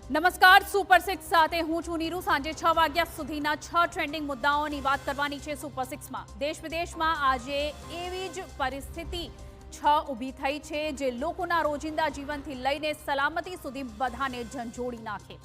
નમસ્કાર, super six સાથે હું છું નીરુ। સાંજે 6 વાગ્યા સુધીના 6 ટ્રેન્ડિંગ મુદ્દાઓની વાત કરવાની છે સુપર સિક્સમાં। દેશ વિદેશમાં આજે એવી જ પરિસ્થિતિ ઊભી થઈ છે જે લોકોના રોજિંદા જીવનથી લઈને સલામતી સુધી બધાને ઝંઝોડી નાખે।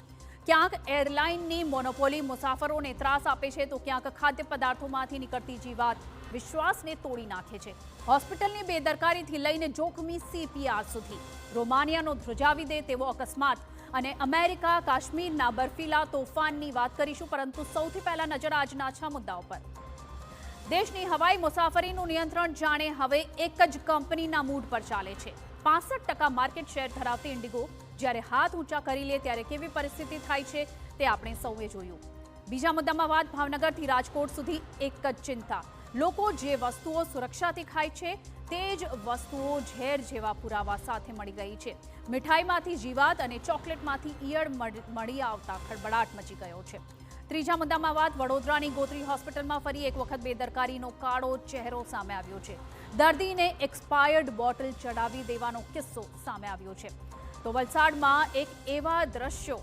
ક્યાંક એરલાઇનની મોનોપોલી મુસાફરોને ત્રાસ આપે છે તો ક્યાંક ખાદ્ય પદાર્થોમાંથી નીકળતી જીવાત વિશ્વાસને તોડી નાખે છે। હોસ્પિટલની બેદરકારીથી લઈને જોખમી CPR સુધી, રોમાનિયાનો ધ્રુજાવી દે તેવો અકસ્માત અને અમેરિકા કાશ્મીરના બર્ફીલા તોફાનની વાત કરીશું, પરંતુ સૌથી પહેલા નજર આજના 6 મુદ્દાઓ પર। દેશની હવાઈ મુસાફરીનું નિયંત્રણ જાણે હવે એક જ કંપનીના મૂડ પર ચાલે છે। 65% માર્કેટ શેર ધરાવતી ઇન્ડિગો જ્યારે હાથ ઊંચા કરી લે ત્યારે કેવી પરિસ્થિતિ થાય છે તે આપણે સૌએ જોયું। બીજા મુદ્દામાં વાત ભાવનગરથી રાજકોટ સુધી એક જ ચિંતા। લોકો જે વસ્તુઓ સુરક્ષાથી ખાય છે તે જ વસ્તુઓ ઝેર જેવા પુરાવા સાથે મળી ગઈ છે। મીઠાઈમાંથી જીવાત અને ચોકલેટમાંથી ઈયળ મળી આવતા ખળબળાટ મચી ગયો છે। ત્રીજા મુદ્દામાં વાત વડોદરાની ગોત્રી હોસ્પિટલમાં ફરી એક વખત બેદરકારીનો કાળો ચહેરો સામે આવ્યો છે। દર્દીને એક્સપાયર્ડ બોટલ ચડાવી દેવાનો કિસ્સો સામે આવ્યો છે। તો વલસાડમાં એક એવા દ્રશ્યો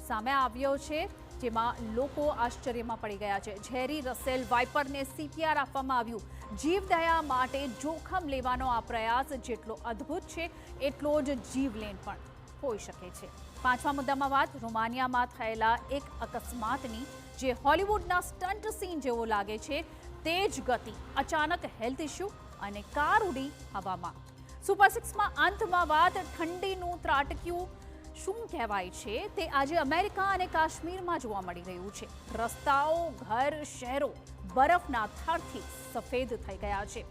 સામે આવ્યો છે જેમાં લોકો આશ્ચર્યમાં પડી ગયા છે। ઝેરી રસેલ વાઇપરને CPR આપવામાં આવ્યું। જીવદયા માટે જોખમ લેવાનો આ પ્રયાસ જેટલો અદ્ભુત છે એટલો જ જીવલેણ પણ હોઈ શકે છે। પાંચમા મુદ્દામાં વાત રોમાનિયામાં થયેલા એક અકસ્માતની, જે હોલિવૂડના સ્ટન્ટ સીન જેવો લાગે છે તે જ ગતિ, અચાનક હેલ્થ ઇશ્યુ અને કાર ઉડી હવામાં। સુપર સિક્સમાં અંતમાં વાત ઠંડીનું ત્રાટક્યું શું કહેવાય છે તે આજે અમેરિકા અને કાશ્મીરમાં જોવા મળી રહ્યું છે। રસ્તાઓ, ઘર, શહેરો બરફના થરથી સફેદ થઈ ગયા છે।